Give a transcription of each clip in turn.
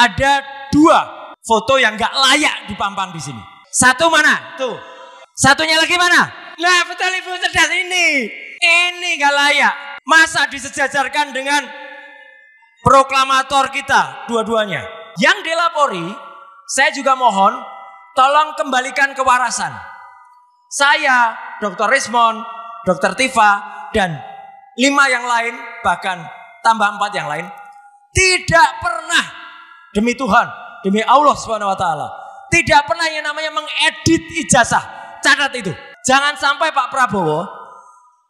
ada dua foto yang gak layak dipampang di sini. Satu mana? Tuh. Satunya lagi mana? Nah, betul Ibu cerdas ini. Ini gak layak. Masa disejajarkan dengan proklamator kita dua-duanya. Yang dilapori, saya juga mohon tolong kembalikan kewarasan. Saya, Dr. Rismond, Dr. Tifa, dan 5 yang lain, bahkan tambah 4 yang lain, tidak pernah, demi Tuhan, demi Allah SWT, tidak pernah yang namanya mengedit ijazah. Catat itu. Jangan sampai Pak Prabowo,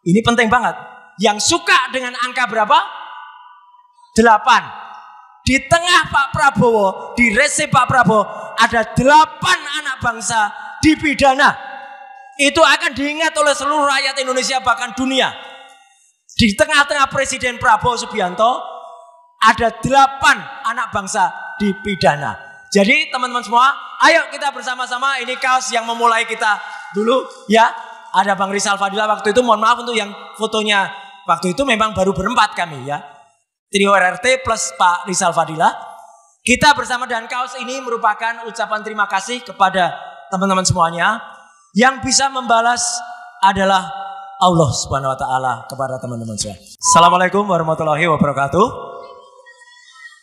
ini penting banget, yang suka dengan angka berapa? 8. Di tengah Pak Prabowo, di resep Pak Prabowo, ada 8 anak bangsa dipidana. Itu akan diingat oleh seluruh rakyat Indonesia, bahkan dunia. Di tengah-tengah Presiden Prabowo Subianto, ada 8 anak bangsa dipidana. Jadi teman-teman semua, ayo kita bersama-sama, ini kaos yang memulai kita dulu ya. Ada Bang Rizal Fadila waktu itu, mohon maaf untuk yang fotonya waktu itu memang baru berempat kami ya. Trio RRT plus Pak Rizal Fadila. Kita bersama dan kaos ini merupakan ucapan terima kasih kepada teman-teman semuanya. Yang bisa membalas adalah Allah Subhanahu wa Ta'ala kepada teman-teman semua. Assalamualaikum warahmatullahi wabarakatuh.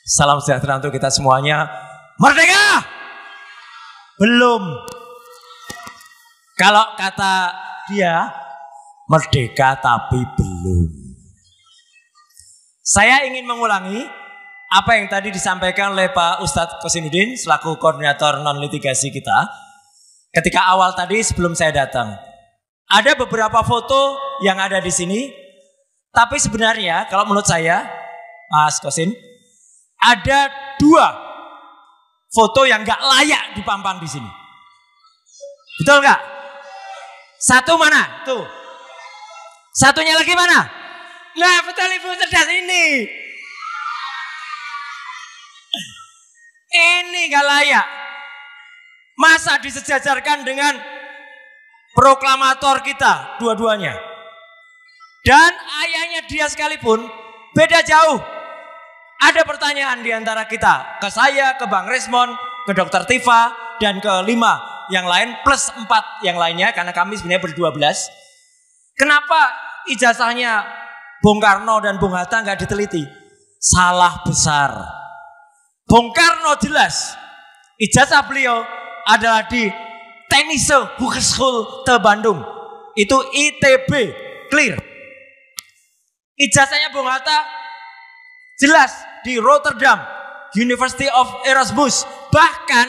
Salam sejahtera untuk kita semuanya. Merdeka! Belum. Kalau kata dia, merdeka tapi belum. Saya ingin mengulangi apa yang tadi disampaikan oleh Pak Ustadz Kosinuddin selaku koordinator non-litigasi kita. Ketika awal tadi sebelum saya datang, ada beberapa foto yang ada di sini. Tapi sebenarnya kalau menurut saya, Mas Kosin, ada 2 foto yang gak layak dipampang di sini. Betul nggak? Satu mana? Tuh. Satunya lagi mana? Nah, betul Ibu cerdas ini. Ini gak layak. Masa disejajarkan dengan proklamator kita dua-duanya. Dan ayahnya dia sekalipun beda jauh. Ada pertanyaan di antara kita, ke saya, ke Bang Rismond, ke Dr. Tifa, dan ke 5 yang lain plus 4 yang lainnya, karena kami sebenarnya ber-12. Kenapa ijazahnya Bung Karno dan Bung Hatta nggak diteliti? Salah besar. Bung Karno jelas ijazah beliau adalah di Technische Hogeschool te Bandung. Itu ITB, clear. Ijazahnya Bung Hatta jelas di Rotterdam, University of Erasmus. Bahkan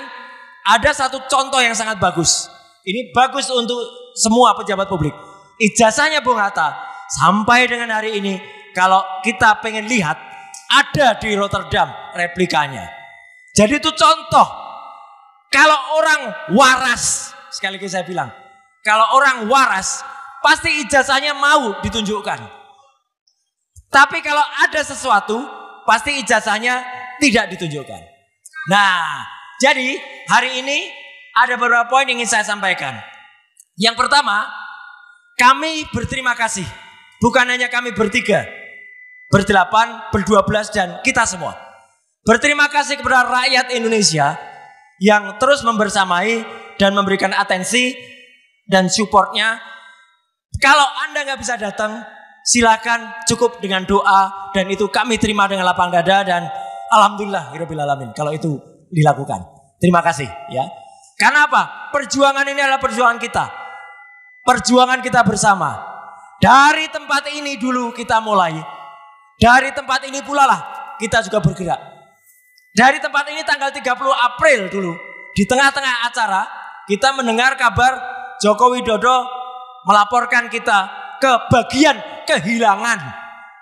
ada satu contoh yang sangat bagus. Ini bagus untuk semua pejabat publik. Ijazahnya Bung Hatta sampai dengan hari ini, kalau kita pengen lihat, ada di Rotterdam replikanya. Jadi itu contoh. Kalau orang waras, sekali lagi saya bilang, kalau orang waras, pasti ijazahnya mau ditunjukkan. Tapi kalau ada sesuatu, pasti ijazahnya tidak ditunjukkan. Nah, jadi hari ini ada beberapa poin yang ingin saya sampaikan. Yang pertama, kami berterima kasih. Bukan hanya kami bertiga, ber-8, ber-12, dan kita semua. Berterima kasih kepada rakyat Indonesia yang terus membersamai dan memberikan atensi dan supportnya. Kalau Anda nggak bisa datang, silakan cukup dengan doa, dan itu kami terima dengan lapang dada, dan alhamdulillah hiraubil alamin kalau itu dilakukan. Terima kasih ya. Karena apa? Perjuangan ini adalah perjuangan kita. Perjuangan kita bersama. Dari tempat ini dulu kita mulai. Dari tempat ini pula lah kita juga bergerak. Dari tempat ini tanggal 30 April dulu, di tengah-tengah acara, kita mendengar kabar Joko Widodo melaporkan kita ke bagian kehilangan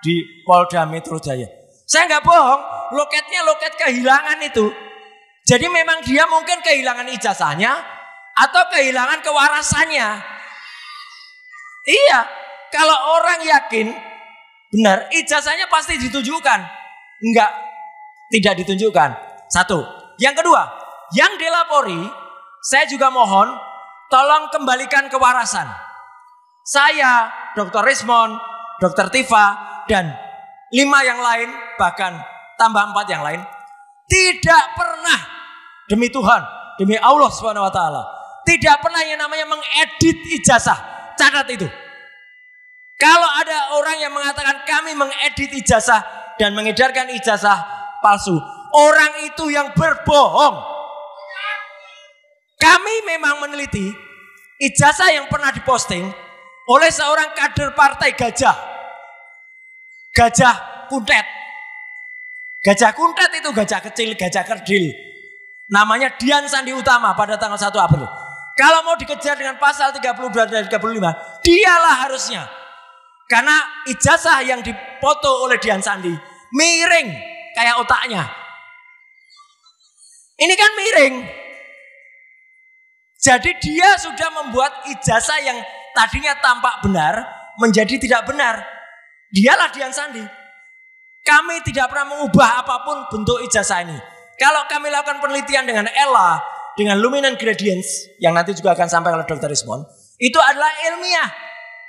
di Polda Metro Jaya. Saya nggak bohong, loketnya loket kehilangan itu. Jadi memang dia mungkin kehilangan ijazahnya atau kehilangan kewarasannya. Iya, kalau orang yakin benar ijazahnya pasti ditunjukkan. Enggak, tidak ditunjukkan. Satu. Yang kedua, yang dilapori, saya juga mohon tolong kembalikan kewarasan. Saya, Dr. Rismond, Dr. Tifa, dan 5 yang lain, bahkan tambah 4 yang lain, tidak pernah demi Tuhan, demi Allah Subhanahu wa taala, tidak pernah yang namanya mengedit ijazah. Catat itu. Kalau ada orang yang mengatakan kami mengedit ijazah dan mengedarkan ijazah palsu, orang itu yang berbohong. Kami memang meneliti ijazah yang pernah diposting oleh seorang kader partai Gajah Kuntet. Gajah Kuntet itu gajah kecil, gajah kerdil. Namanya Dian Sandi Utama pada tanggal 1 April. Kalau mau dikejar dengan pasal 32 dan 35, dialah harusnya. Karena ijazah yang dipoto oleh Dian Sandi miring kayak otaknya. Ini kan miring. Jadi dia sudah membuat ijazah yang tadinya tampak benar menjadi tidak benar. Dialah Dian Sandi. Kami tidak pernah mengubah apapun bentuk ijazah ini. Kalau kami lakukan penelitian dengan ELA, dengan luminant gradients, yang nanti juga akan sampai oleh Dr. Rismond, itu adalah ilmiah.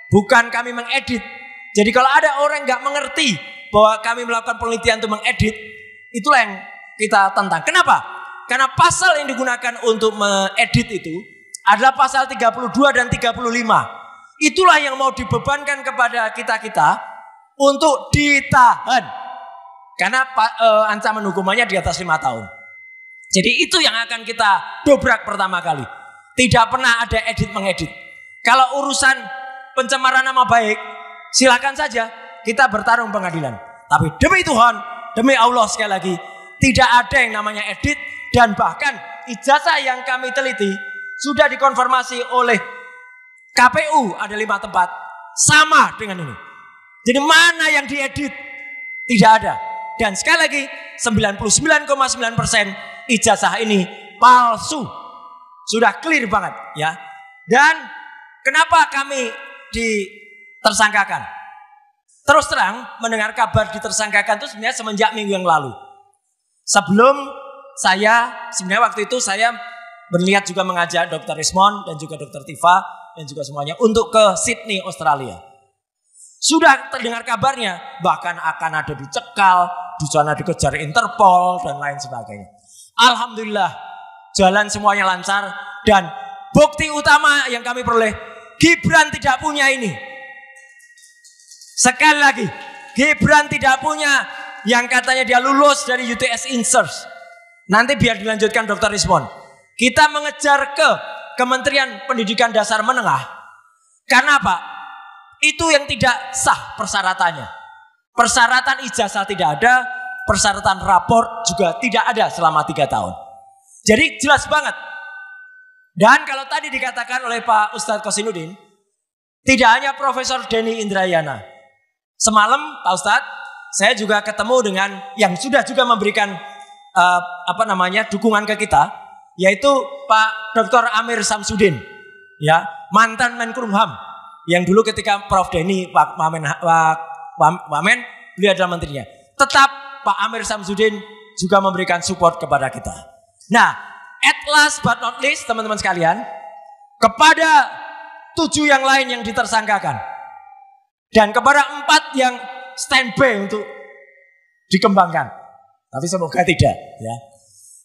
Bukan kami mengedit. Jadi kalau ada orang nggak mengerti bahwa kami melakukan penelitian untuk mengedit, itulah yang kita tentang. Kenapa? Karena pasal yang digunakan untuk mengedit itu adalah pasal 32 dan 35. Itulah yang mau dibebankan kepada kita-kita untuk ditahan. Karena ancaman hukumannya di atas 5 tahun. Jadi itu yang akan kita dobrak pertama kali. Tidak pernah ada edit mengedit. Kalau urusan pencemaran nama baik, silakan saja kita bertarung pengadilan. Tapi demi Tuhan, demi Allah sekali lagi, tidak ada yang namanya edit. Dan bahkan ijazah yang kami teliti sudah dikonfirmasi oleh KPU, ada 5 tempat, sama dengan ini. Jadi mana yang diedit? Tidak ada. Dan sekali lagi 99,9% ijazah ini palsu. Sudah clear banget ya. Dan kenapa kami ditersangkakan? Terus terang mendengar kabar ditersangkakan itu sebenarnya semenjak minggu yang lalu. Sebelum sebenarnya waktu itu saya berniat juga mengajak Dr. Rismond dan juga Dr. Tifa dan juga semuanya untuk ke Sydney, Australia. Sudah terdengar kabarnya bahkan akan ada dicekal, di sana dikejar Interpol dan lain sebagainya. Alhamdulillah jalan semuanya lancar dan bukti utama yang kami peroleh, Gibran tidak punya ini. Sekali lagi, Gibran tidak punya yang katanya dia lulus dari UTS Insert. Nanti biar dilanjutkan Dr. Rismond. Kita mengejar ke Kementerian Pendidikan Dasar Menengah. Karena apa? Itu yang tidak sah persyaratannya. Persyaratan ijazah tidak ada, persyaratan raport juga tidak ada selama 3 tahun. Jadi jelas banget. Dan kalau tadi dikatakan oleh Pak Ustadz Kosinudin, tidak hanya Profesor Denny Indrayana. Semalam Pak Ustadz, saya juga ketemu dengan yang sudah juga memberikan dukungan ke kita, yaitu Pak Dr. Amir Samsudin, ya, mantan Menkumham, yang dulu ketika Prof Denny Pak Wamen, beliau adalah menterinya. Tetap Pak Amir Samsudin juga memberikan support kepada kita. Nah, at last but not least, teman-teman sekalian, kepada 7 yang lain yang ditersangkakan dan kepada 4 yang standby untuk dikembangkan, tapi semoga tidak, ya.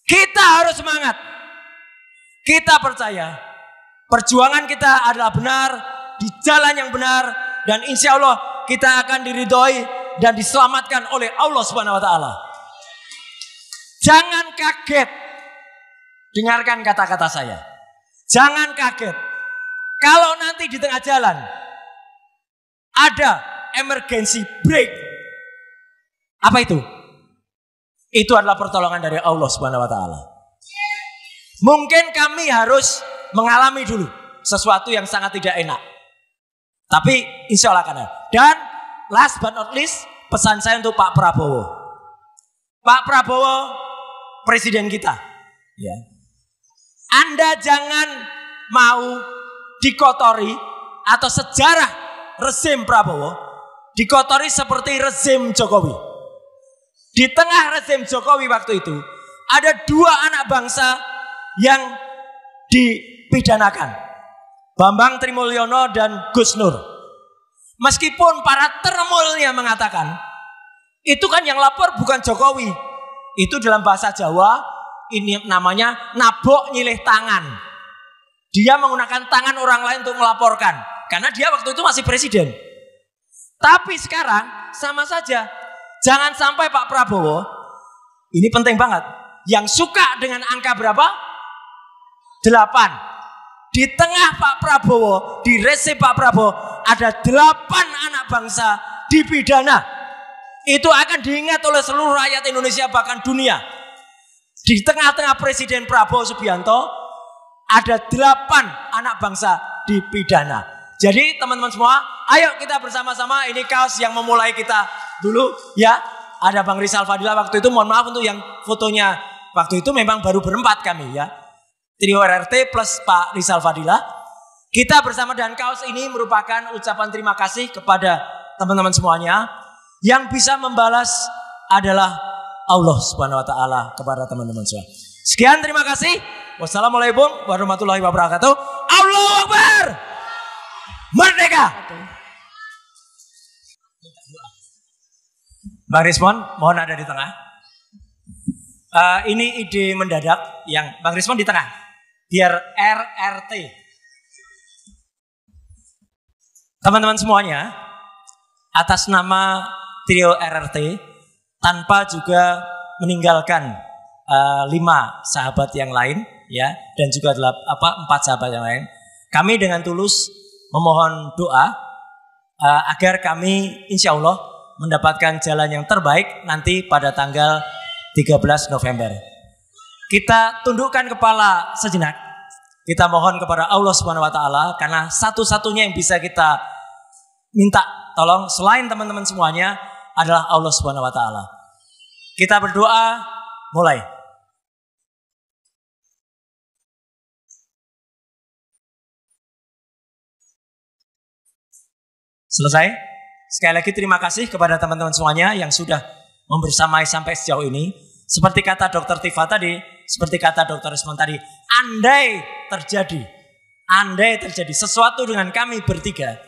Kita harus semangat. Kita percaya perjuangan kita adalah benar, di jalan yang benar, dan insya Allah kita akan diridhoi dan diselamatkan oleh Allah Subhanahu wa taala. Jangan kaget. Dengarkan kata-kata saya. Jangan kaget. Kalau nanti di tengah jalan ada emergency break. Apa itu? Itu adalah pertolongan dari Allah Subhanahu wa taala. Mungkin kami harus mengalami dulu sesuatu yang sangat tidak enak. Tapi insya Allah akan ada. Dan last but not least, pesan saya untuk Pak Prabowo. Pak Prabowo, presiden kita, ya. Anda jangan mau dikotori atau sejarah rezim Prabowo dikotori seperti rezim Jokowi. Di tengah rezim Jokowi waktu itu ada 2 anak bangsa yang dipidanakan, Bambang Trimulyono dan Gus Nur. Meskipun para termulnya mengatakan itu kan yang lapor bukan Jokowi, itu dalam bahasa Jawa Ini namanya nabok nyilih tangan. Dia menggunakan tangan orang lain untuk melaporkan. Karena dia waktu itu masih presiden. Tapi sekarang sama saja. Jangan sampai Pak Prabowo, ini penting banget, yang suka dengan angka berapa? 8. Di tengah Pak Prabowo, di resep Pak Prabowo, ada 8 anak bangsa dipidana. Itu akan diingat oleh seluruh rakyat Indonesia, bahkan dunia. Di tengah-tengah Presiden Prabowo Subianto, ada 8 anak bangsa dipidana. Jadi teman-teman semua, ayo kita bersama-sama, ini kaos yang memulai kita dulu ya. Ada Bang Rizal Fadila waktu itu, mohon maaf untuk yang fotonya. Waktu itu memang baru berempat kami ya. Trio RRT plus Pak Rizal Fadila. Kita bersama dengan kaos ini merupakan ucapan terima kasih kepada teman-teman semuanya. Yang bisa membalas adalah Allah Subhanahu wa Ta'ala kepada teman-teman semua. Sekian, terima kasih. Wassalamualaikum warahmatullahi wabarakatuh. Allahu Akbar. Merdeka. Bang Rismon, mohon ada di tengah. Ini ide mendadak yang Bang Rismon di tengah. Biar RRT. Teman-teman semuanya, atas nama trio RRT, tanpa juga meninggalkan 5 sahabat yang lain, ya, dan juga 4 sahabat yang lain, kami dengan tulus memohon doa agar kami insya Allah mendapatkan jalan yang terbaik nanti pada tanggal 13 November. Kita tundukkan kepala sejenak. Kita mohon kepada Allah Subhanahu wa Ta'ala, karena satu-satunya yang bisa kita minta tolong selain teman-teman semuanya adalah Allah Subhanahu wa Ta'ala. Kita berdoa, mulai. Selesai. Sekali lagi terima kasih kepada teman-teman semuanya yang sudah membersamai sampai sejauh ini. Seperti kata Dr. Tifa tadi, seperti kata Dr. Rismon tadi, andai terjadi sesuatu dengan kami bertiga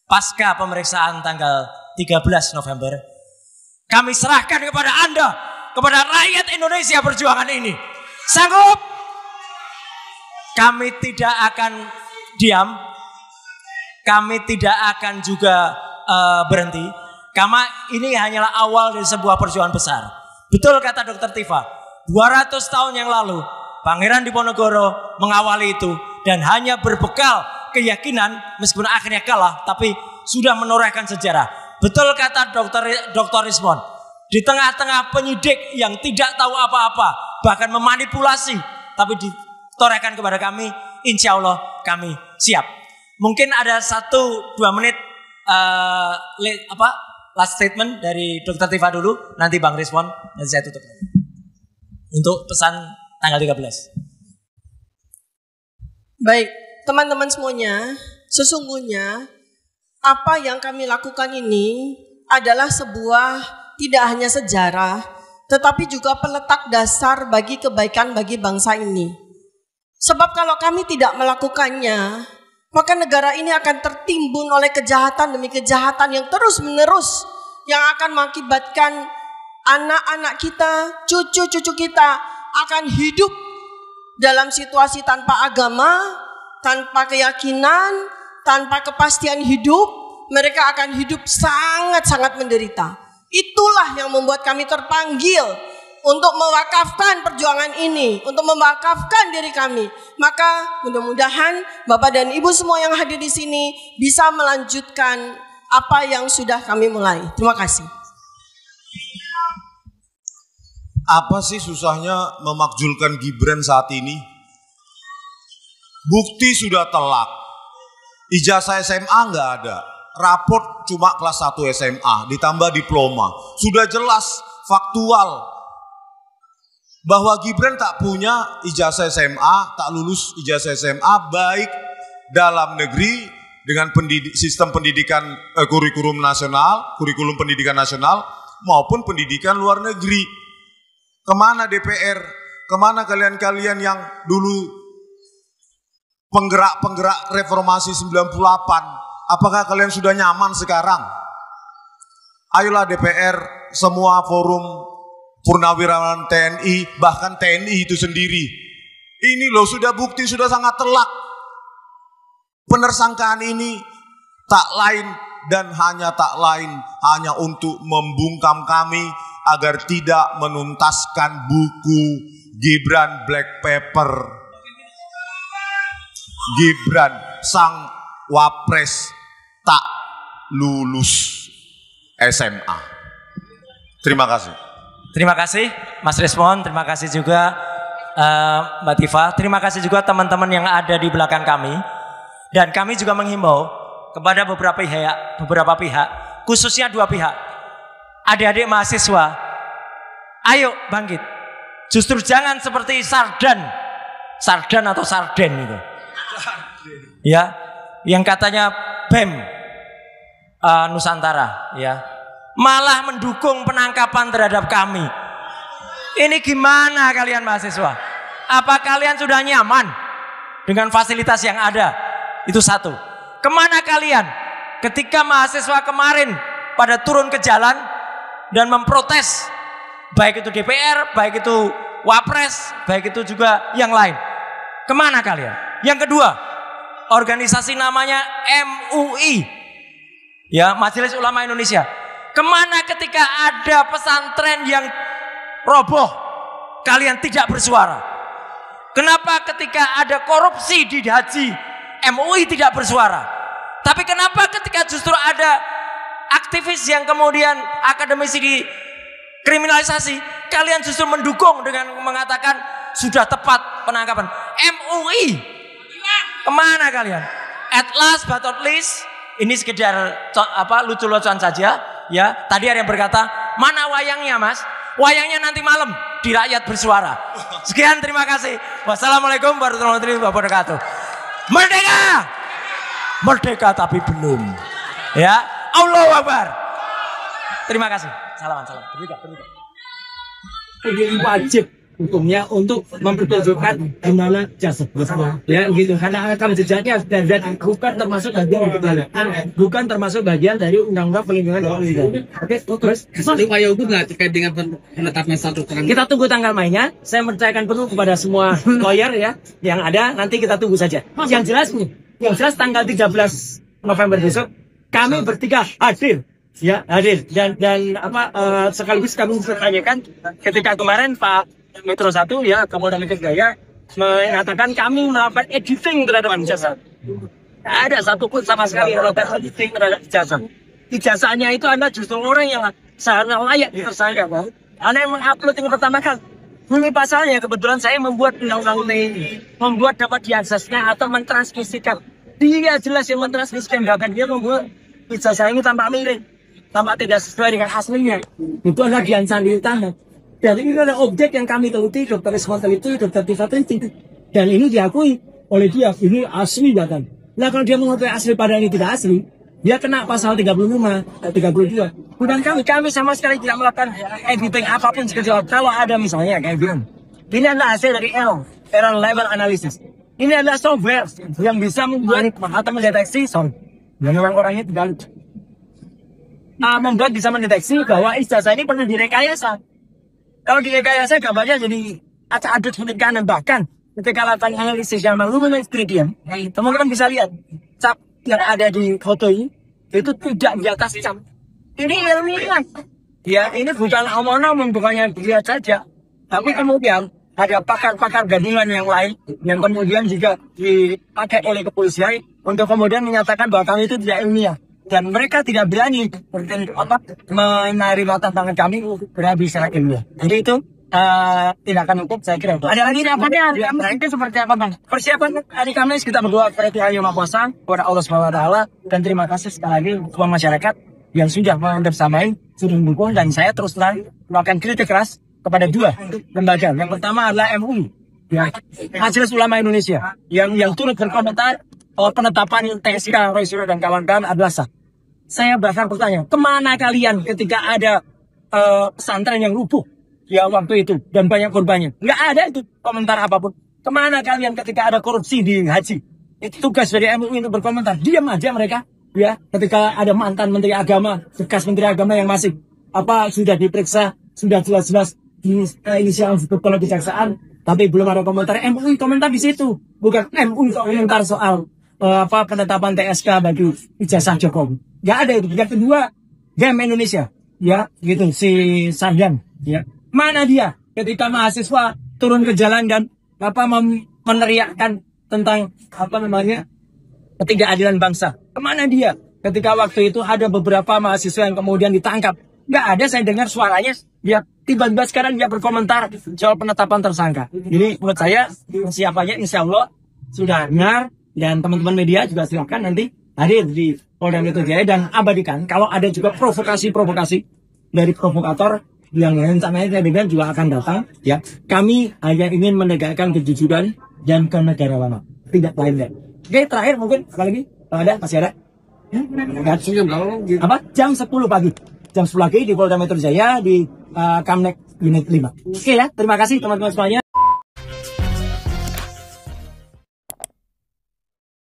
pasca pemeriksaan tanggal 13 November, kami serahkan kepada Anda, kepada rakyat Indonesia perjuangan ini. Sanggup? Kami tidak akan diam. Kami tidak akan juga berhenti. Karena ini hanyalah awal dari sebuah perjuangan besar. Betul kata Dr. Tifa, 200 tahun yang lalu Pangeran Diponegoro mengawali itu, dan hanya berbekal keyakinan, meskipun akhirnya kalah, tapi sudah menorehkan sejarah. Betul kata Dr. Rismon, di tengah-tengah penyidik yang tidak tahu apa-apa, bahkan memanipulasi, tapi ditorehkan kepada kami, insya Allah kami siap. Mungkin ada 1-2 menit last statement dari Dr. Tifa dulu, nanti Bang Rismon, nanti saya tutup untuk pesan tanggal 13. Baik, teman-teman semuanya, sesungguhnya apa yang kami lakukan ini adalah sebuah tidak hanya sejarah, tetapi juga peletak dasar bagi kebaikan bagi bangsa ini. Sebab kalau kami tidak melakukannya, maka negara ini akan tertimbun oleh kejahatan demi kejahatan yang terus-menerus, yang akan mengakibatkan anak-anak kita, cucu-cucu kita akan hidup dalam situasi tanpa agama, tanpa keyakinan, tanpa kepastian hidup. Mereka akan hidup sangat-sangat menderita. Itulah yang membuat kami terpanggil untuk mewakafkan perjuangan ini, untuk mewakafkan diri kami. Maka mudah-mudahan Bapak dan Ibu semua yang hadir di sini bisa melanjutkan apa yang sudah kami mulai. Terima kasih. Apa sih susahnya memakzulkan Gibran saat ini? Bukti sudah telak. Ijazah SMA nggak ada. Raport cuma kelas 1 SMA, ditambah diploma. Sudah jelas, faktual, bahwa Gibran tak punya ijazah SMA, tak lulus ijazah SMA, baik dalam negeri dengan sistem pendidikan kurikulum pendidikan nasional, maupun pendidikan luar negeri. Kemana DPR? Kemana kalian-kalian yang dulu penggerak-penggerak reformasi 98? Apakah kalian sudah nyaman sekarang? Ayolah DPR, semua forum purnawirawan TNI, bahkan TNI itu sendiri. Ini loh sudah bukti, sudah sangat telak. Penersangkaan ini tak lain dan tak lain hanya untuk membungkam kami agar tidak menuntaskan buku Gibran Black Paper. Gibran sang wapres tak lulus SMA. Terima kasih. Terima kasih Mas Resmon, terima kasih juga Mbak Tifa, terima kasih juga teman-teman yang ada di belakang kami. Dan kami juga menghimbau kepada beberapa pihak, khususnya dua pihak. Adik-adik mahasiswa, ayo bangkit. Justru jangan seperti sardan atau sarden itu. Ya, yang katanya BEM Nusantara, ya. Malah mendukung penangkapan terhadap kami. Ini gimana kalian mahasiswa? Apa kalian sudah nyaman dengan fasilitas yang ada? Itu satu. Kemana kalian ketika mahasiswa kemarin pada turun ke jalan dan memprotes, baik itu DPR, baik itu Wapres, baik itu juga yang lain. Kemana kalian? Yang kedua, organisasi namanya MUI, ya, Majelis Ulama Indonesia. Kemana ketika ada pesantren yang roboh, kalian tidak bersuara? Kenapa ketika ada korupsi di haji, MUI tidak bersuara? Tapi kenapa ketika justru ada aktivis yang kemudian akademisi dikriminalisasi, kalian justru mendukung dengan mengatakan sudah tepat penangkapan? MUI, kemana kalian? At last but not least, ini sekedar lucu-lucuan saja, ya. Tadi ada yang berkata, mana wayangnya Mas? Wayangnya nanti malam di rakyat bersuara. Sekian, terima kasih. Wassalamualaikum warahmatullahi wabarakatuh. Merdeka! Merdeka tapi belum. Ya, Allahu Akbar. Terima kasih. Salam. Berita. Ini wajib hukumnya untuk mempertunjukkan gimana jasa bersama, ya gitu, karena rekam jejaknya dan bukan termasuk bagian dari undang-undang perlindungan data. Oke, terus upaya hukum nggak terkait dengan penetapan satu terang. Kita tunggu tanggal mainnya. Saya percayakan penuh kepada semua lawyer ya yang ada. Nanti kita tunggu saja. Yang jelas tanggal 13 November besok kami bertiga hadir. Ya, hadir dan sekaligus kami bertanyakan ketika kemarin Pak Metro 1 ya, Kapolda Metro Jaya mengatakan kami melakukan editing terhadap ijazah. Tidak ada satupun sama sekali melakukan editing terhadap ijazah. Ijazahnya itu Anda justru orang yang seharusnya layak ditersangka. Anda yang mengupload yang pertama kali. Ini pasalnya kebetulan saya membuat undang-undang ini, membuat dapat diaksesnya atau mentransmisikan. Dia jelas yang mentransmisikan, bahkan dia membuat ijazah ini tanpa miring, tanpa tidak sesuai dengan aslinya. Itu adalah Dian Sandi Utama. Dan ini adalah objek yang kami teliti, Dr. Resmon teliti, Dr. Tifa teliti. Dan ini diakui oleh dia, ini asli bahkan. Nah kalau dia mengakui asli pada ini tidak asli, dia kena pasal 35, 32. Bukan kami sama sekali tidak melakukan editing apapun sekecil. Kalau ada misalnya kayak bilang, ini adalah hasil dari error level analysis. Ini adalah software yang bisa membuat atau mendeteksi yang memang orangnya tidak membuat bisa mendeteksi bahwa ijazah ini pernah direkayasa. Kalau direkayasa gambarnya jadi acak-adut huruf kanan, bahkan ketika lakukan analisis yang luminance gradient, teman-teman bisa lihat cap yang ada di foto ini itu tidak di atas cap. Ini ilmiah. Ya, ini bukan omong-omong, bukannya dilihat saja. Tapi kemudian ada pakar-pakar gabungan yang lain yang kemudian juga dipakai oleh kepolisian untuk kemudian menyatakan bahwa kami itu tidak ilmiah. Dan mereka tidak berani menerima tantangan kami berhabis secara ilmiah. Jadi itu tindakan hukum saya kira. Ada lagi apa-apa? Itu seperti apa Bang? Persiapan hari Kamis kita berdoa kepada Tuhan Yang Maha Kuasa, kepada Allah SWT, dan terima kasih sekali lagi kepada masyarakat yang sudah membersamai, sudah mendukung, dan saya terus terang melakukan kritik keras kepada dua lembaga. Yang pertama adalah MUI, ya, Majelis Ulama Indonesia, yang turut berkomentar penetapan TSK Roy Suryo dan kawan-kawan adalah sah. Saya bahkan bertanya, kemana kalian ketika ada pesantren yang rubuh ya waktu itu dan banyak korbannya? Nggak ada itu komentar apapun. Kemana kalian ketika ada korupsi di haji? Itu tugas dari MUI untuk berkomentar. Diam aja mereka. Ya, ketika ada mantan menteri agama, bekas menteri agama yang masih sudah diperiksa, sudah jelas-jelas inisial kepala kejaksaan, tapi belum ada komentar. MUI komentar di situ, bukan MUI komentar soal penetapan TSK bagi ijazah Jokowi. Gak ada itu. Yang kedua, GEM Indonesia, ya gitu si Sarjan, ya mana dia ketika mahasiswa turun ke jalan dan meneriakkan tentang ketidakadilan bangsa. Kemana dia? Ketika waktu itu ada beberapa mahasiswa yang kemudian ditangkap. Nggak ada saya dengar suaranya. Dia tiba-tiba sekarang dia berkomentar soal penetapan tersangka. Jadi menurut saya siapanya insya Allah sudah dengar. Dan teman-teman media juga silakan nanti hadir di Polda Metro Jaya dan abadikan. Kalau ada juga provokasi-provokasi dari provokator yang rencananya saya dengar juga akan datang. Ya, kami hanya ingin menegakkan kejujuran dan kenegarawanan. Tidak lainnya. Oke, terakhir mungkin apa lagi? Kalau ada, masih ada? Jam 10 pagi. Jam 10 pagi di Polda Metro Jaya di Kamnek Unit 5. Oke ya, terima kasih teman-teman semuanya.